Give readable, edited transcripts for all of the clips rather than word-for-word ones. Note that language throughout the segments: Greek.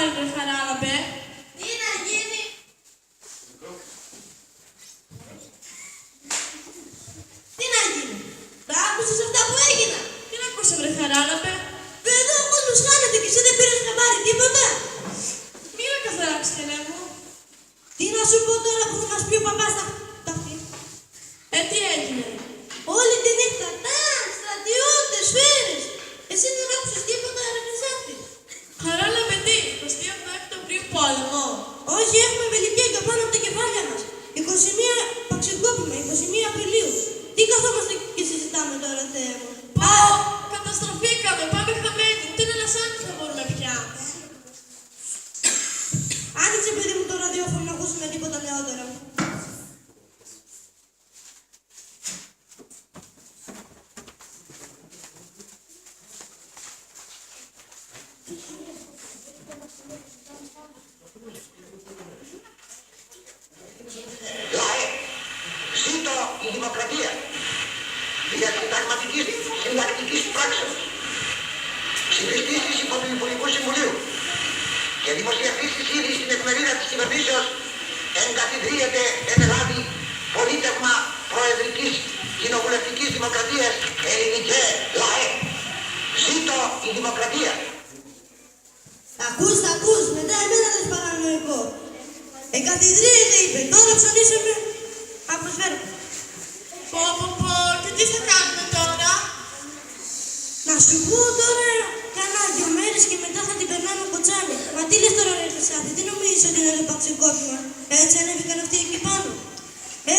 πάλι, βρε Χαράλαμπε? Τι να γίνει? Τι να γίνει? Τα άκουσες αυτά που έγιναν? Τι να ακούσω, βρε Χαράλαμπε? Εδώ ο κόσμος χάνεται και εσύ δεν πήρες χαμπάρι τίποτα. Μίλα καθαρά, ξενέ μου. Τι να σου πω τώρα που θα μας πει ο παπάς τα αυτή. Τι έγινε? Όλη τη νύχτα, στρατιώτες, σφαίρες. Εσύ δεν άκουσες τίποτα, ρε Χρυσάφη? Χαράλαμπε, τι? 28 Οκτωβρίου πόλεμο? Όχι, έχουμε βελικέγκα πάνω από τα κεφάλια μας. 21 παξικόπημα, 21 Απριλίου. Τι καθόμαστε και συζητάμε τώρα, Θεέ μου? Πω, καταστροφήκαμε, πάμε χαμένοι. Ούτε ένα λασάνι θα μπορούμε πια. Άνοιξε, παιδί μου, το ραδιόφωνο να ακούσουμε τίποτα νεότερο. Λαέ, ζήτω η δημοκρατία για συντακτικής πράξεως, ψηφιστήσεις υπό του Υπουργικού Συμβουλίου και δημοσιευτήσεις ήδη στην εφημερίδα της κυβερνήσεως εγκαθιδρύεται εν Ελλάδη πολίτευμα προεδρικής κοινοβουλευτικής δημοκρατίας ελληνικέ λαέ. Ζήτω η δημοκρατία. Ακούς, μετά εμένα λες παρανοϊκό. Εγκαθιδρύεται, είπε, τώρα ψωνίσαμε. Αποσφαίρω. Πω, και τι θα κάνουμε τώρα? Να σου πω τώρα κάνα 2 μέρες και μετά θα την περνάμε κοτσάνι. Μα τι λες τώρα, ρε Χρυσάφη, τι νομίζεις ότι είναι το παξικόπημα? Έτσι ανέβηκαν αυτοί εκεί πάνω.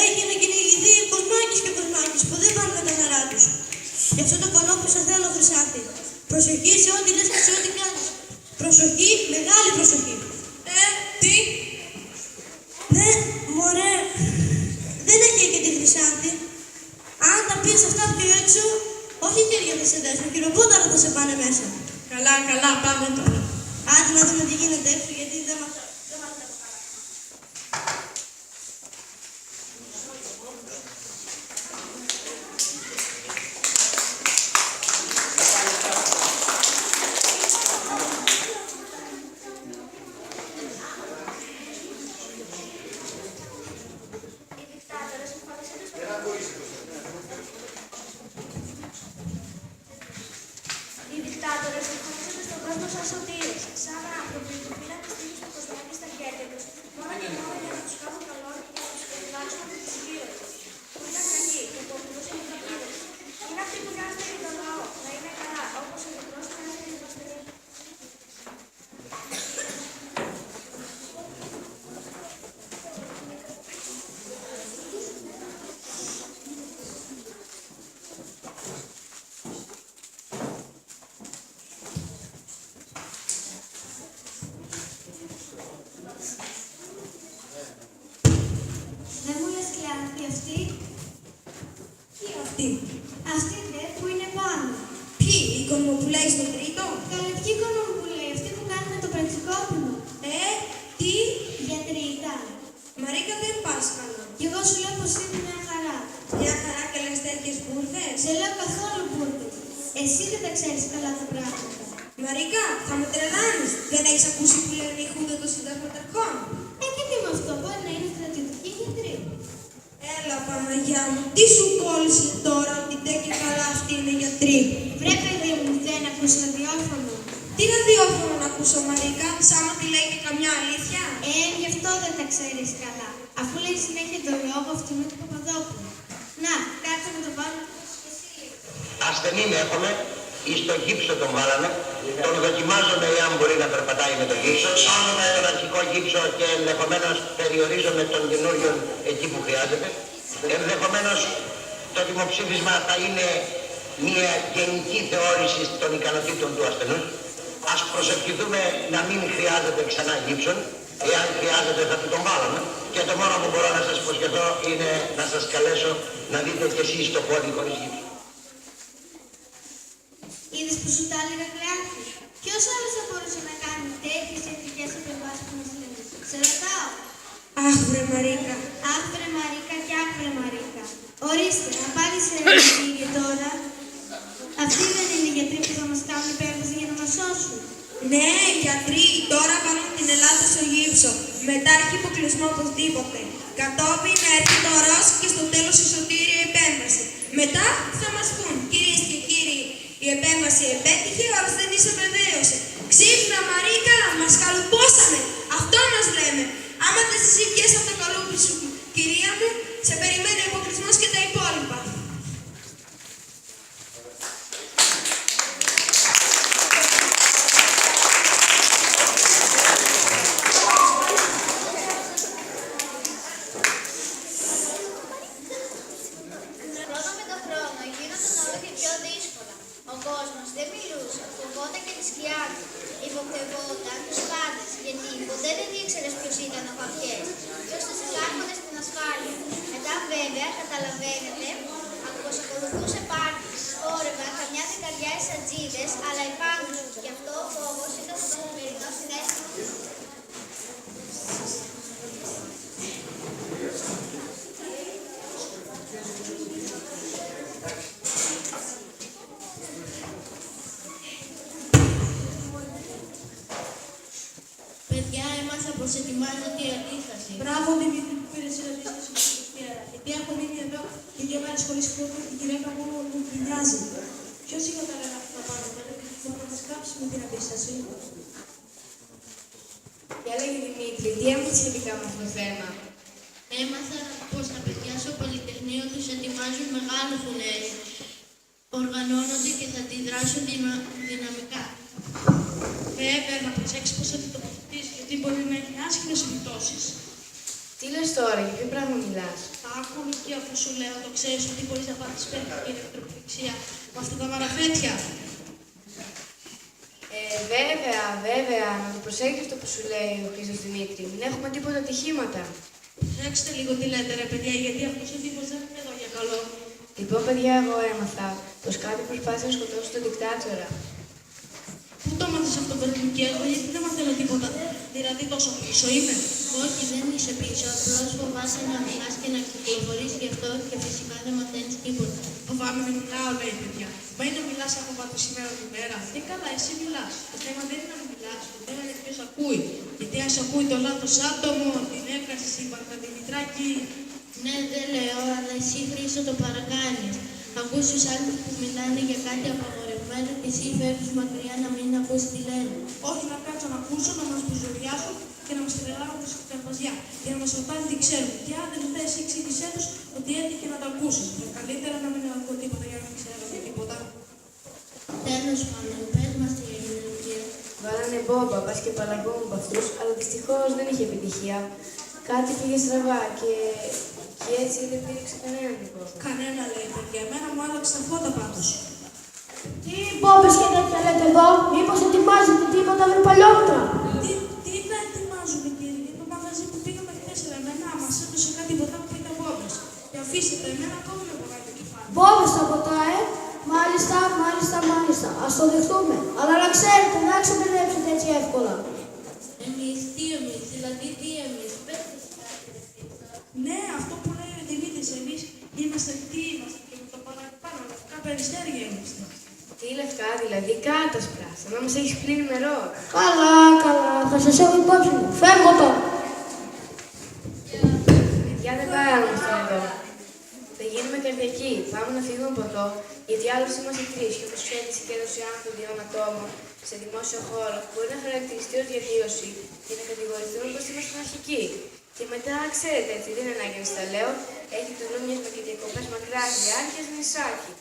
Έχει να κυνηγηθεί Κοσμάκης και Κοσμάκης που δεν πάνε με τα χαρά τους. Γι' αυτό το καλό που σε θέλω, Χρυσάφη. Προσοχή σε ό,τι λες και σε ό,τι κάνεις. Προσοχή, μεγάλη προσοχή. Τι? Ναι, μωρέ, δεν έχει και τη Χρυσάφη. Αν τα πεις αυτά πιο έξω, όχι χέρια θα σε δέσουν, χειροπόταρα θα σε πάνε μέσα. Καλά, πάμε τώρα. Άντε να δούμε τι γίνεται έξω, γιατί δεν μας καλά. Οι δικτάτορες εμφανίζονται στον κόσμο σαν σωτήρες, σαν άνθρωποι που πήραν τη στήλη του Κοσμάκη στα χέρια τους, μόνο και μόνο για να τους κάνουν καλό και να τους περιγράψουν από τις υπήρετες, που ήταν κακοί και που αποδούσαν οι τραπίδες. Είναι αυτοί που νοιάζονται για τον λαό, να είναι καλά, όπως ο μικρός νοιάζεται για το αστερί. Δεν μου λες κλειάντη αυτή. Τι αυτή? Αυτή δε που είναι πάνω. Ποιοι, η Κονομοπουλάκη στον τρίτο? Καλετική Κονομοπούλα, αυτή που κάνει με το πραξικόπημα. Τι? Γιατρικά. Μαρίκα δεν πας καλά. Κι εγώ σου λέω πως είναι μια χαρά. Μια χαρά και λες τέτοιες μπουρδες. Σε λέω καθόλου μπουρδες. Εσύ δεν τα ξέρεις καλά τα πράγματα. Μαρίκα, θα με τρελάνεις. Δεν έχεις ακούσει που λένε οι χούντα των συνταγματαρχών? Και τι με αυτό, μπορεί να είναι στρατιωτική γιατρή. Έλα Παναγιά μου, τι σου κόλλησε τώρα ότι δεν και καλά αυτή είναι γιατρή? Βρε παιδί μου, δεν ακούς ραδιόφωνο. Τι ραδιόφωνο να ακούσω Μαρίκα, σαν να τη λέει και καμιά αλήθεια? Γι' αυτό δεν τα ξέρεις καλά. Αφού λέει συνέχεια το λόγο αυτού του Παπαδόπουλου. Να, κάτσε να το βάλω και εσύ λίγο. Ασθενήν έχουμε, εις το γύψο τον βάλαμε, τον δοκιμάζουμε εάν μπορεί να περπατάει με το γύψο, κάνουμε τον αρχικό γύψο και ενδεχομένως περιορίζουμε τον καινούριο εκεί που χρειάζεται. Ενδεχομένως το δημοψήφισμα θα είναι μια γενική θεώρηση των ικανοτήτων του ασθενούς. Ας προσευχηθούμε να μην χρειάζεται ξανά γύψον, εάν χρειάζεται θα του τον βάλουμε. Και το μόνο που μπορώ να σας υποσχεθώ είναι να σας καλέσω να δείτε κι εσείς το πόδι χωρίς γύψο. Είδες που σου τα έλεγα Κλεάνθη. Ποιος άλλος θα μπορούσε να κάνει τέτοιες ιατρικές επεμβάσεις που μας λένε? Σε ρωτάω. Αχ βρε Μαρίκα. Αχ βρε Μαρίκα και αχ βρε Μαρίκα. Ορίστε, να πάρεις κύριε τώρα. Αυτοί δεν είναι οι γιατροί που θα μας κάνουν επέμβαση για να μας σώσουν. Ναι, γιατροί, τώρα βάλουν την Ελλάδα στο γύψο. Μετά έχει υποκλεισμό οπωσδήποτε. Κατόπιν έρχεται ο ΡΟΣ και στο τέλος η σωτήρια επέμβαση. Μετά θα μας πούν, κυρίες και κύριοι, η επέμβαση επέτυχε, ο ασθενής βεβαίωσε. Ξύπνα Μαρίκα, μας καλουπώσανε. Αυτό μας λέμε. Άμα δεν εσύ βγες από το καλούπι σου, κυρία μου, σε περιμένει ο υποκλεισμός και τα υπόλοιπα. Χρόνο με τον χρόνο γίνονταν όλο και πιο δύσκολα. Ο κόσμος δεν μιλούσε, φοβόταν και τη σκιά του. Υποπτευόταν τους πάντες, γιατί ποτέ δεν ήξερες ποιος ήταν ο παπιές. Ποιος θα σε λάμβανε στην ασφάλεια. Μετά βέβαια καταλαβαίνετε πως ακολουθούσε πάρτι. Φόρευαν καμιά δεκαριά εσατζίδες, αλλά επάνω τους. Γι' αυτό ο φόβος ήταν το καθημερινό συνέστημα. Παιδιά, έμαθα πως ετοιμάζεται η αντίσταση. Μπράβο, Δημήτρη, που πήρες η αντίσταση στην Δευτέρα. Γιατί έχω μείνει εδώ και 2 μέρες χωρίς χρόνο και η γυναίκα μου μου γκρινιάζει. Ποιος είχε τα λένε αυτά πάνω πέρα και μπορεί να μας κάψει με την αντίσταση. Και έλεγε Δημήτρη, τι έμαθες σχετικά με αυτό το θέμα? Έμαθα πως τα παιδιά στο Πολυτεχνείο τους ετοιμάζουν μεγάλο φουνέρι. Οργανώνονται και θα αντιδράσουν δυναμικά. Βέβαια, να προσέξεις πώς θα την τοποθετήσεις, γιατί μπορεί να έχει άσχημες επιπτώσεις. Τι λες τώρα, για ποιο πράγμα μιλάς? Άκου και αφού σου λέω, το ξέρεις ότι μπορείς να πάθεις περίπτωση ηλεκτροπληξία με αυτά τα παραπέτια. Βέβαια, να το προσέχεις αυτό που σου λέει ο Χρήστος Δημήτρη. Μην έχουμε τίποτα ατυχήματα. Προσέξτε λίγο τι λέτε ρε παιδιά, γιατί αυτός ο τύπος δεν είναι εδώ για καλό. Λοιπόν, παιδιά, εγώ έμαθα πως κάποιοι προσπάθησαν να σκοτώσουν τον δικτάτορα. Πού το μάθες αυτό παιδί εγώ, γιατί δεν μαθαίνω τίποτα. Δηλαδή τόσο πίσω είμαι. Όχι, δεν είσαι πίσω. Απλώς φοβάσαι να μιλάς και να κυκλοφορείς γι' αυτό και φυσικά δεν μαθαίνεις τίποτα. Φοβάμαι να μιλάω, λέει παιδιά. Μα είναι να μιλάς από πάνω σήμερα τη μέρα. Τι καλά, εσύ μιλάς. Το θέμα δεν είναι να μιλάς. Το θέμα είναι ποιος ακούει. Γιατί αν σε ακούει το λάθος άτομο, την έκαση, η Παρταδημητράκη. Ναι, δεν λέω, αλλά εσύ Χρήστο το παρακάνεις. Ακούς τους άλλους που μιλάνε για κάτι απαγορευμένο και εσύ φεύγεις μακριά να μην ακούς τι λένε. Όχι να κάτσω να ακούσω, να μας μπουζουριάσουν και να μας τρελάρουν στη καρπαζιά. Και να μας ρωτάνε τι ξέρουν. Και αν δεν θες, εξήγησέ τους ότι έτυχε να τα ακούσεις. Καλύτερα να μην ακούω τίποτα για να μην ξέρω τίποτα. Τέλος πάντων, πες μας τι έγινε, κύριε. Βάλανε μπόμπα, πας και παλαμπόμ από αυτούς, αλλά δυστυχώς δεν είχε επιτυχία. Κάτι πήγε στραβά και έτσι δεν πήρεξε κανέναν δικό. Κανένα λέει παιδιά, εμένα μου άλλαξε τα φώτα πάντως. Τι μπόμπες και τέτοια λέτε εδώ, μήπως ετοιμάζετε τίποτα με παλιότερα? Τι να ετοιμάζουμε κύριε, το μαγαζί που πήγαμε χθες εμένα μας έδωσε κάτι ποτά που ήταν μπόμπες. Και αφήστε το, εμένα ακόμα με μπορεί το κεφάλι. Μπόμπες τα ποτά, Μάλιστα. Ας το δεχτούμε. Αλλά να ξέρετε, δεν θα ξεπερδέψετε έτσι εύκολα. Εμείς, δηλαδή τι εμείς, πες μας κάτι ρε Χρήστο. Ναι, αυτό που λέει ο Δημήτρης, εμείς είμαστε τι είμαστε και με το παραπάνω, λευκά περιστέρια είμαστε. Τι λευκά, δηλαδή κάτασπρα, σαν να μας έχεις πλύνει νερό. Καλά, θα σας έχω υπόψη μου. Φεύγω τώρα. Παιδιά, δεν παράγομαστε εδώ. Θα γίνουμε καρδιακοί. Πάμε να φύγουμε από εδώ, γιατί άλλωστε είμαστε τρεις και όπως ξέρετε η συγκέντρωση άνθρωπων 2 ατόμων σε δημόσιο χώρο μπορεί να χαρακτηριστεί ως διαδήλωση και να κατηγορηθούμε πως είμαστε αρχικοί. Και μετά, ξέρετε έτσι, δεν είναι ανάγκη να στα λέω, έχει του νου μιας και διακοπές μακράς διάρκειας νησάκι.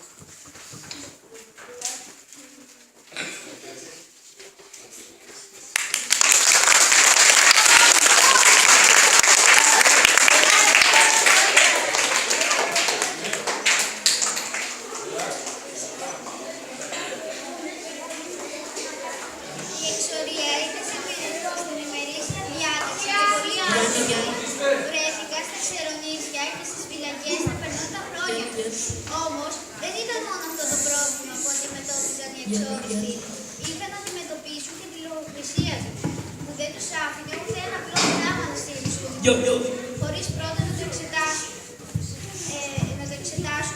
Η εξορία είχε συμπληρωθεί στην ημερήσια διάταξη και πολλοί άνθρωποι βρέθηκαν στα ξερονίσια και στις φυλακές να περνούν τα χρόνια. Όμως δεν ήταν μόνο αυτό το πρόβλημα που αντιμετώπιζαν οι εξόριστοι. Είχαν να αντιμετωπίσουν και τη λογοκρισία τους, που δεν τους άφηνε ούτε ένα απλό γράμμα να στηριχθούν, χωρίς πρώτα να το εξετάσουν.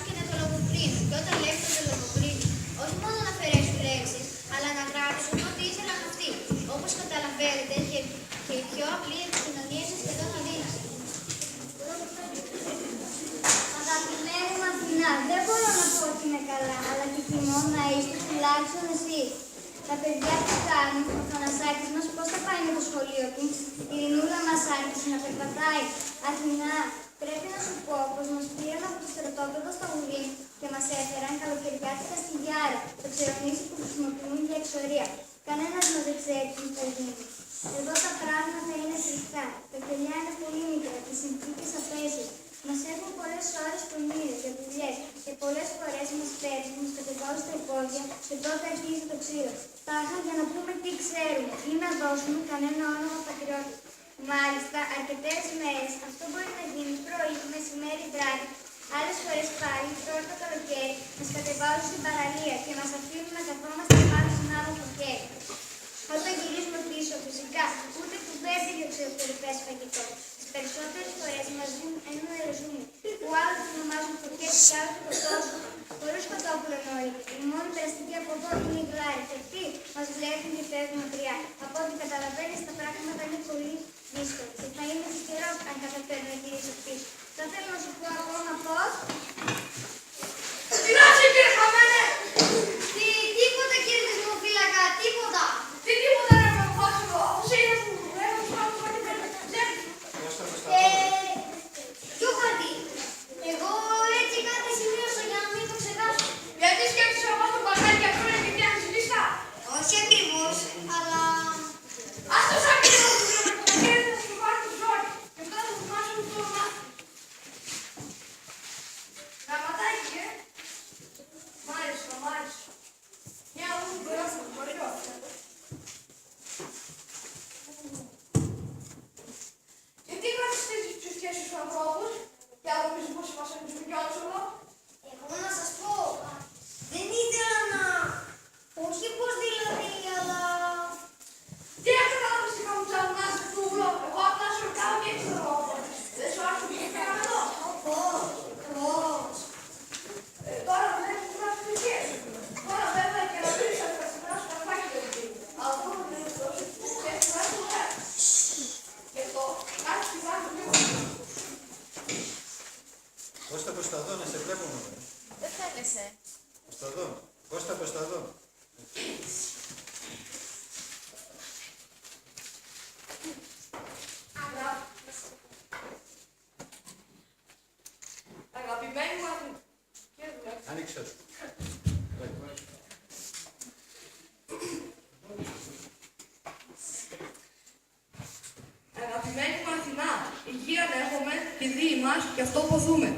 Και να το λογοκρίνουν. Και όταν λέγονται λογοκρίνουν, όχι μόνο να αφαιρέσουν λέξεις, αλλά να γράψουν ό,τι ήθελαν αυτοί. τουλάχιστον εσύ. Τα παιδιά τι κάνουν, ο Θανασάκης μας πώς θα πάει με το σχολείο του, η Ειρηνούλα μας άρχισε να περπατάει. Αθηνά, πρέπει να σου πω πως μας πήραν από το στρατόπεδο στο Γουλή και μας έφεραν καλοκαιριάτικα στη Γιάρα, το ξερονήσι που χρησιμοποιούν για εξορία. Κανένας μας δεν ξέρει τι θα γίνει. Εδώ τα πράγματα είναι φρικτά. Τα κελιά είναι πολύ μικρά και οι συνθήκες απέσιες. Μας έχουν πολλές ώρες πονήρες για δουλειές και πολλές φορές μας παίρνουν, μας κατεβάζουν στα υπόγεια και τότε αρχίζει το ξύλο. Τάχα για να πούμε τι ξέρουμε ή να δώσουμε κανένα όνομα πατριώτη. Μάλιστα, αρκετές μέρες αυτό μπορεί να γίνει πρωί, μεσημέρι, βράδυ. Άλλες φορές πάλι, τώρα το καλοκαίρι, μας κατεβάζουν στην παραλία και μας αφήνουν να καθόμαστε πάνω στον άδαφο χέρι. Όταν γυρίζουμε πίσω, φυσικά, ούτε κουβέντα για ξεωτερικές φαγητό. Τις περισσότερες φορές μας δίνουν ένα ρεζούμι, που άλλοι το ονομάζουν φωτιές και άλλοι το τόσο. Χωρίς κοτόπουλο νόρι, η μόνη περαστική από εδώ είναι η γλάρη. Και αυτοί μας βλέπουν και φεύγουν μακριά. Από ό,τι καταλαβαίνεις, τα πράγματα είναι πολύ δύσκολα. Και θα είναι τυχερός αν καταφέρω να γυρίσω πίσω. Θα θέλω να σου πω ακόμα πως. Συγγνώμη, κύριε Χαμένε! Τίποτα, κύριε Δημοφύλακα, τίποτα. Τι τίποτα να με αποφάσω εγώ, όπως είναι που έχω πάνω από την Ποιο χαρτί. Εγώ έτσι κάτι σημείωσα για να μην το ξεχάσω. γιατί σκέφτεσαι να πάω στο μπαγάκι και αυτό είναι και φτιάχνεις λίστα. Όχι ακριβώς, αλλά. Ας το σάκι να το βγάλει να σου πάρει το ζόρι και μετά θα θυμάσαι το όνομα. Γραμματάκι, Μάλιστα, μάλιστα. Μια ούλη περάσαμε, πολύ ωραία. Και τι γράφεις στις σχέσεις στους ανθρώπους, για να νομίζεις πως μας εμείς κιόλας εδώ. Εγώ να σας πω. Δεν ήθελα να. Όχι πως δηλαδή, αλλά. Τι καταλάβεις τι κάνουν τσαλουνάζεις του ούλο, εγώ απλά σου ρωτάω και έτσι το λόγο. Δεν σου άρεσε που πήγαμε εδώ. Πώς. Τώρα βλέπεις που γράφεις τις σχέσεις. Τώρα βέβαια και να πεις ότι θα συμπεράσω καρφάκι το εκεί. Αλλά τώρα δεν είναι τόσο και θα γράφεις το γράφει. Γι' αυτό κάτι τη γράφει λίγο. Κώστα προς τα δω, να σε βλέπουμε. Δεν θέλεσαι. Προς τα δω. Κώστα προς τα δω. Αγαπημένοι μου Άνοιξε. Αγαπημένη μου Αθηνά, υγεία δέχομαι και δίη μας και αυτό ποθούμε.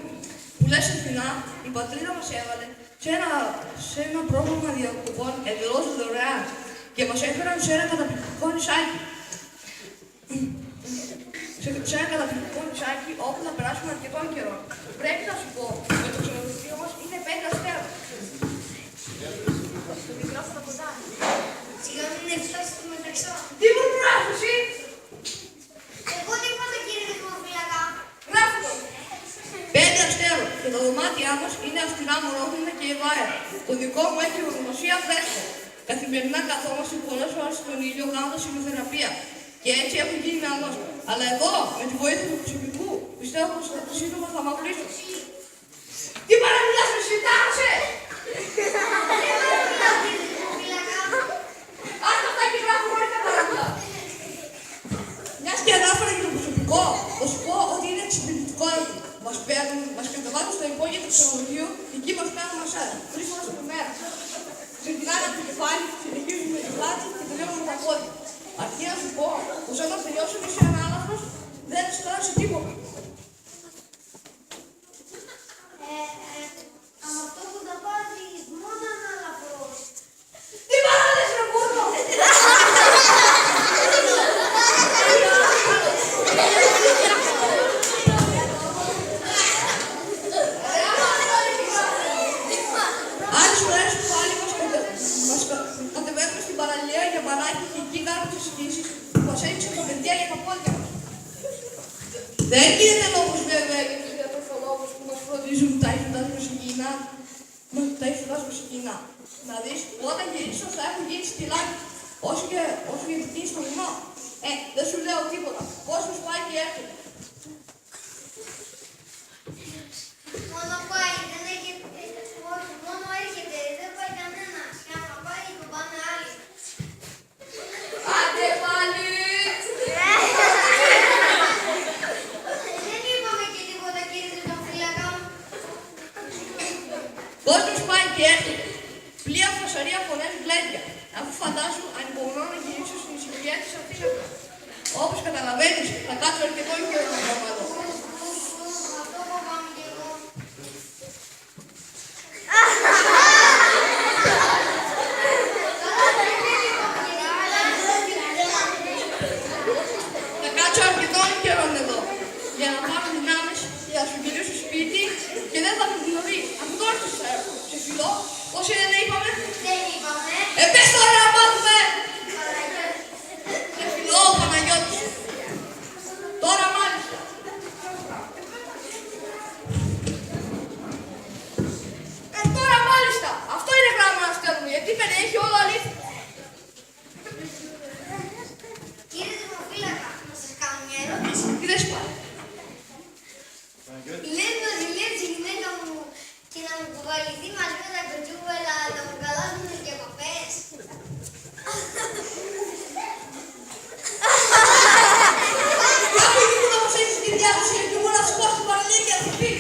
Που λες Αθηνά, η πατρίδα μας έβαλε σε ένα πρόγραμμα διακοπών εντελώς δωρεάν και μας έφεραν σε ένα καταπληκτικό νησάκι. Σε ένα καταπληκτικό νησάκι όπου θα περάσουμε αρκετό καιρό. Πρέπει να σου πω, με το ξενοδοχείο μας είναι 5 αστέρων. Το μικρόφωνο κοντά. Σιγά μην έφτασε στο μεταξύ. Τι μουρμουράς εσύ! Εγώ τίποτα, κύριε Δημοφύλακα. Γράφω το! 5 αστέρων και τα δωμάτια μας είναι αυστηρά μορόχλινα και ευάερα. Το δικό μου έχει ονομασία Φρέσκο. Καθημερινά καθόμαστε πολλές ώρες στον ήλιο κάνοντας ημιοθεραπεία. Και έτσι έχω γίνει νεανός. Αλλά εγώ, με τη βοήθεια του προσωπικού, πιστεύω πως σύντομα θα μαυρίσω. Τι παραμιλάς με συντάρασε! Ας τα αυτά και γράφω χωρίς να παραμιλάς. Μιας και ανάφερα για το προσωπικό, θα σου πω ότι είναι εξυπηρετικό έργο. Μας παίρνουν, μας κατεβάζουν στα υπόγεια του ξενοδοχείου και εκεί μας κάνουν μασάζ, 3 ώρες την μέρα. Ξεκινάνε από το κεφάλι, συνεχίζουν με την πλάτη και τελειώνουν με τα πόδια. Αρκεί να σου πω πως όταν τελειώσουν είσαι ανάλαφρος, δεν σου κάνεις τίποτα. Από αυτό που τα πάθεις μόνο αναλαφρώς. Τι παράδες ρε πόρνο! Άλλες φορές που πάλι μας κατεβαίνουμε στην παραλία για μπανάκι και εκεί κάνουμε τις σκήσεις που μας έριξαν τα παιδιά για τα πόδια μας. Δεν γίνεται λόγος βέβαια για τους διατροφολόγους που μας φροντίζουν τα έχοντας με συγκινά. Να δεις, όταν γυρίσω θα έχουν γίνει σκυλάκι. Όσο και εκεί στο βουνό. Δεν σου λέω τίποτα. Πώς μας πάει και έρχεται. Μόνο πάει, δεν έρχεται. Όχι, μόνο έρχεται, δεν πάει κανένας. Αφού φαντάσου ανυπομονώ να γυρίσω στην ησυχία της Αθήνας. Όπως καταλαβαίνεις, θα κάτσω αρκετό καιρό να κάνω εδώ. Θα κάτσω αρκετό καιρό εδώ, για να πάρω δυνάμεις, για να σου γυρίσω σπίτι και δεν θα με γνωρεί. Αφού τώρα σε φιλώ, πώς είναι δεν είπαμε. Δεν είπαμε. Πες τώρα να μάθουμε. Σε φιλώ, Παναγιώτη. Τώρα μάλιστα. Τώρα μάλιστα. Αυτό είναι γράμμα να στέλνουμε, γιατί περιέχει όλο αλήθεια. Κύριε Δημοφύλακα, να σας κάνω μια ερώτηση. Τι δεν σπάει. Λέει να ζηλέψει η γυναίκα μου και να μου κουβαληθεί μαζί με τα κοτσούβελα, να μου καλάσουν τις διακοπές. Κάποιοι μου θα μας έχεις τη διάδοση και μπορώ να σου πω στην παραλία και να σου πει.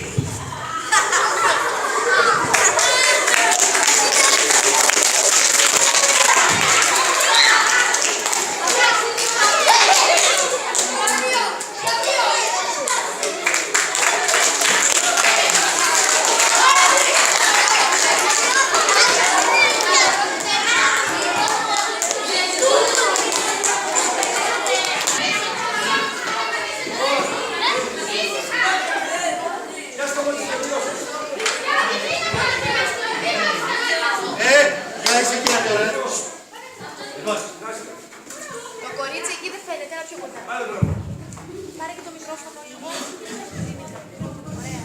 Το κορίτσι εκεί δεν φαίνεται, ένα πιο κοντά. Πάρε και το μικρόφωνο λίγο. Ωραία.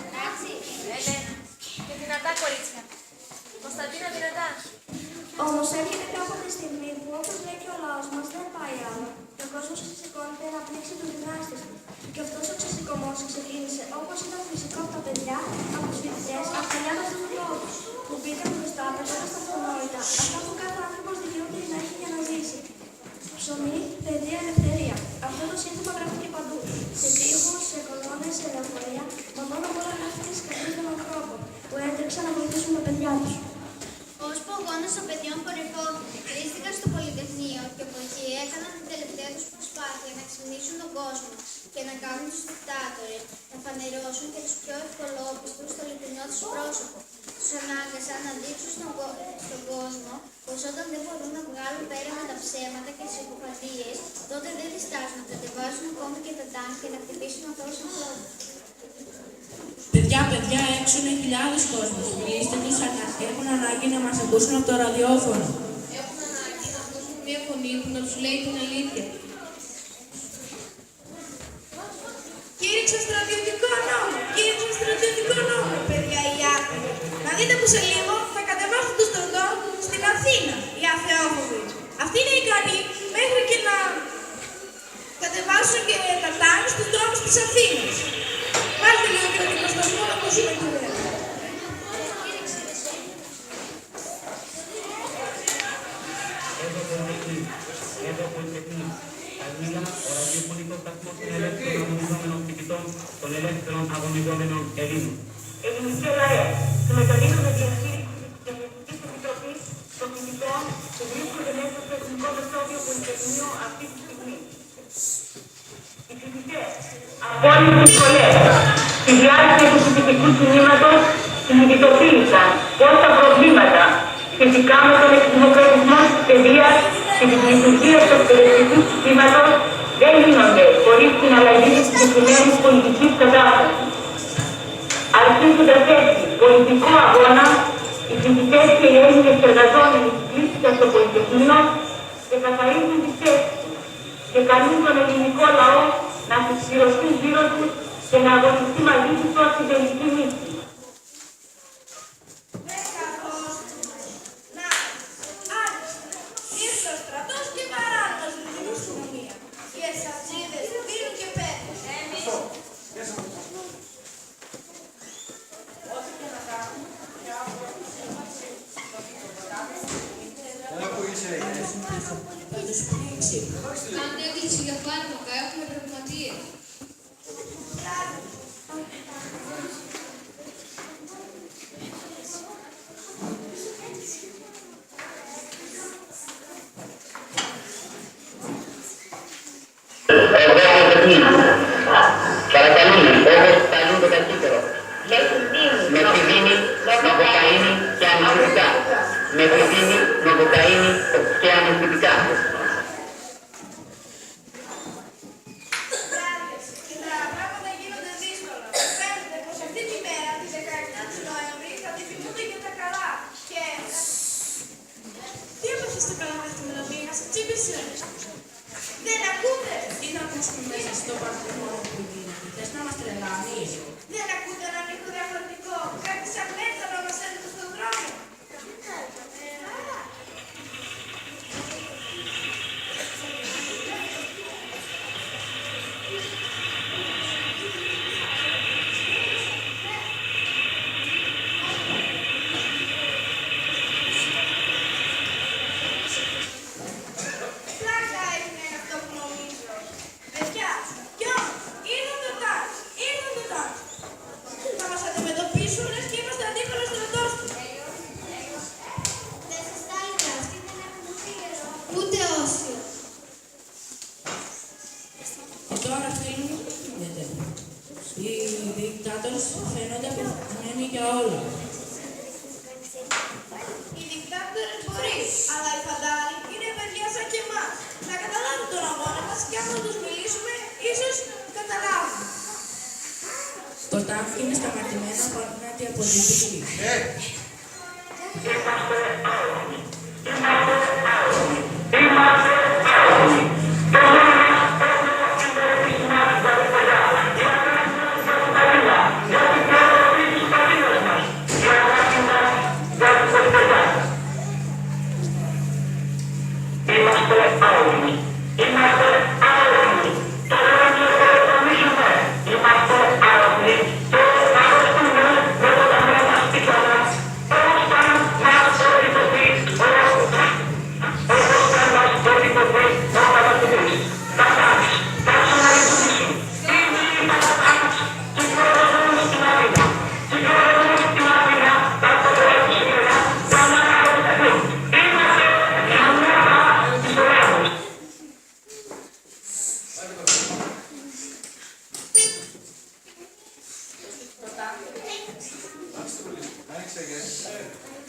Εντάξει. Ναι. Και δυνατά κορίτσια. Κωνσταντίνα, δυνατά. Όμως έρχεται κάποτε στιγμή που, όπως λέει και ο λαός μας, δεν πάει άλλο. Ο κόσμος ξεσηκώνεται να πνίξει τους δυνάστες του. Και αυτός ο ξεσηκωμός ξεκίνησε, όπως ήταν φυσικό από τα παιδιά, από τους φοιτητές, αφαιρέοντας τους λόγους, που μπήκαν μπροστά πετώντας τα αυτονόητα, αυτά που κάθε άνθρωπος δικαιούται να έχει για να ζήσει. Ψωμί, παιδεία, ελευθερία. Αυτό το σύνθημα γράφηκε παντού. Σε τείχους, σε κολόνες, σε λεωφορεία, μα πάνω απ' όλα γράφηκε στις καρδιές των ανθρώπων, που έτρεξαν να βοηθήσουν τα παιδιά τους. Ώσπου ο γόνος των παιδιών πορευθίστηκαν στο Πολυτεχνείο και από εκεί έκαναν την τελευταία τους προσπάθεια να ξυπνήσουν τον κόσμο και να κάνουν τους δικτάτορες, να φανερώσουν και τους πιο ευκολόπιστους στο ειλικρινό τους πρόσωπο. Τους ανάγκασαν να δείξουν στον κόσμο πως όταν δεν μπορούν να βγάλουν πέρα με τα ψέματα και τις υποκρατίες, τότε δεν διστάζουν να κατεβάσουν ακόμη και τα τάγκ και να χτυπήσουν αθώους ανθρώπους. Παιδιά, έξω είναι χιλιάδες κόσμος. Μιλήστε τους, έχουν ανάγκη να μας ακούσουν από το ραδιόφωνο. Έχουν ανάγκη να ακούσουν μια φωνή που να τους λέει την αλήθεια. Κήρυξα στρατιωτικό νόμο! Κήρυξα στρατιωτικό νόμο, παιδιά οι άκροι. Να δείτε που σε λίγο θα κατεβάσουν το στρατό στην Αθήνα, οι αθεόφοβοι. Αυτοί είναι ικανοί μέχρι και να κατεβάσουν και τα τάγκ στους δρόμους της Αθήνας. Βάλτε λίγο και την προστασία να ακούσουμε τι λέει. Εδώ Πολυτεχνείο. Αγγλία, ορατή πολιτικό σταθμό των ελεύθερων αγωνιζόμενων φοιτητών, των ελεύθερων αγωνιζόμενων Ελλήνων. Ελληνική Ελλάδα, συμμεταδίδουν με διαχείριση της Διαχειριστικής Επιτροπής των Φοιτητών που βρίσκονται μέσα στο Εθνικό Μεσόβιο Πολυτεχνείο αυτή τη στιγμή. Οι φοιτητές από όλες τις σχολές, στη διάρκεια του φοιτητικού κινήματος, συνειδητοποίησαν πως τα προβλήματα σχετικά με τον εκδημοκρατισμό της παιδείας και την λειτουργία του εκπαιδευτικού συστήματος δεν γίνονται χωρίς την αλλαγή της συγκεκριμένης πολιτικής κατάστασης. Αρχίζοντας έτσι πολιτικό αγώνα, οι φοιτητές και οι Έλληνες εργαζόμενοι κλείστηκαν στο Πολυτεχνείο και καθαρίζουν τις θέσεις τους και καλούν τον ελληνικό λαό να συσπηρωθεί γύρω τους και να αγωνιστεί μαζί τους ως την τελική νίκη. Ήρθε ο στρατός και παράδοση στην αστυνομία. Οι εσαρτζίδες δίνουν και παίρνουν. Εμείς. Ό,τι και να κάνουμε. Πού είσαι, Θα τους πνίξει. Κάντε έκκληση για φάρμακα, έχουμε τραυματίες. με γλυκίνη, με κοκαίνη και αναισθητικά. Τα πράγματα γίνονται δύσκολα. Φαίνεται πως αυτή τη μέρα, τη 19 του Νοέμβρη, θα τη θυμούνται για τα καλά. Και... Τι έπαθες στο καλά με τη μελωδία, σε τσίπησε. Δεν ακούτε! Τι να ακούσουμε μέσα στο παρθενό που γίνεται. Θες να μας τρελάνεις? Δεν ακούτε έναν ήχο διαφορετικό. Κάτι σαν μέταλλο μας έρχεται στον δρόμο. Πλάκα είναι αυτό που νομίζω. Παιδιά, κι όμως, ήρθαν το τάγκ, ήρθαν το τάγκ. Θα μας αντιμετωπίσουν λες και είμαστε αντίπαλος στρατός τους. Δεν σας τα έλεγα, αυτοί δεν έχουν ούτε ιερό, ούτε όσιο. Και τώρα φίλοι μου, είδατε. Οι δικτάτορες φαίνονται αποφασισμένοι για όλα. Οι δικτάτορες μπορεί, αλλά οι φαντάροι είναι παιδιά σαν και εμάς. Να καταλάβουν τον αγώνα μας και αν θα τους μιλήσουμε, ίσως καταλάβουν. Το τάγκ είναι σταματημένο απέναντι από την πύλη. Είμαστε άοχοι. Είμαστε άοχοι. Είμαστε άοχοι. Το μόνο μας είναι η σημαντικά παιδιά. Η αγάπη μας για την πατρίδα. Για την προοδοποίηση της πατρίδας μας. Η αγάπη μας για την παιδιά. Είμαστε άοχοι. Είμαστε άοχοι. Το λέμε και το τονίζουμε. Είμαστε άοχοι. Και αρρωστούμε με το ταμείο μας πίσω.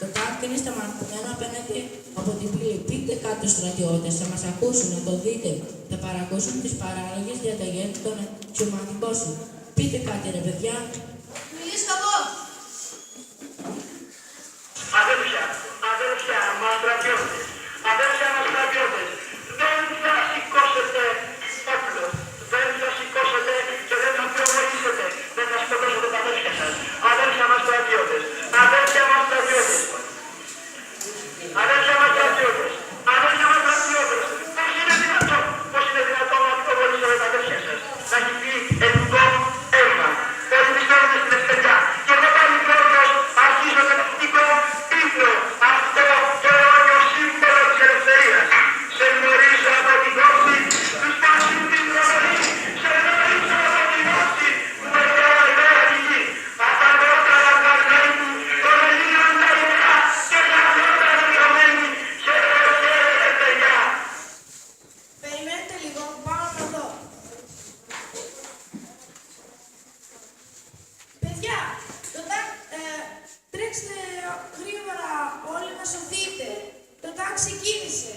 Το τάγκ είναι σταματημένο απέναντι από την πύλη. Πείτε κάτι στους στρατιώτες, θα μας ακούσουν, να το δείτε. Θα παρακούσουν τις παράλογες διαταγές των αξιωματικών σου. Πείτε κάτι ρε παιδιά. Μιλήσω εγώ. Αδέρφια μας στρατιώτες, αδέρφια μας στρατιώτες, δεν θα σηκώσετε όπλο, δεν θα σηκώσετε και δεν θα προχωρήσετε, δεν θα σκοτώσετε τα αδέρφια σας. Αδέρφια μας στρατιώτες, αδέρφια μας στρατιώτες, αδέρφια μας στρατιώτες, αδέρφια μας στρατιώτες, πώς είναι δυνατόν να προχωρήσετε τα αδέρφια σας, να έχει πει ελληνικό αίμα, όλοι πιστεύετε στην ευκαιριά. Και εγώ πάλι πρώτος αρχίζω με το εθνικό ύπνο, αυτό το αιώνιο σύμβολο της ελευθερίας. Σε γνωρίζω από την κόψη του σπάσιου την προβολή, σε γνωρίζω από την όψη που με τώρα τη γη. Απαντότερα καρμένη των Ελλήνων τα ιερά και τα πρώτα πληρωμένη σε ελευθερία παιδιά. Περιμένετε λίγο, πάω να δω. Παιδιά, το τάγκ, τρέξτε γρήγορα όλοι να σωθείτε. Το τάγκ ξεκίνησε.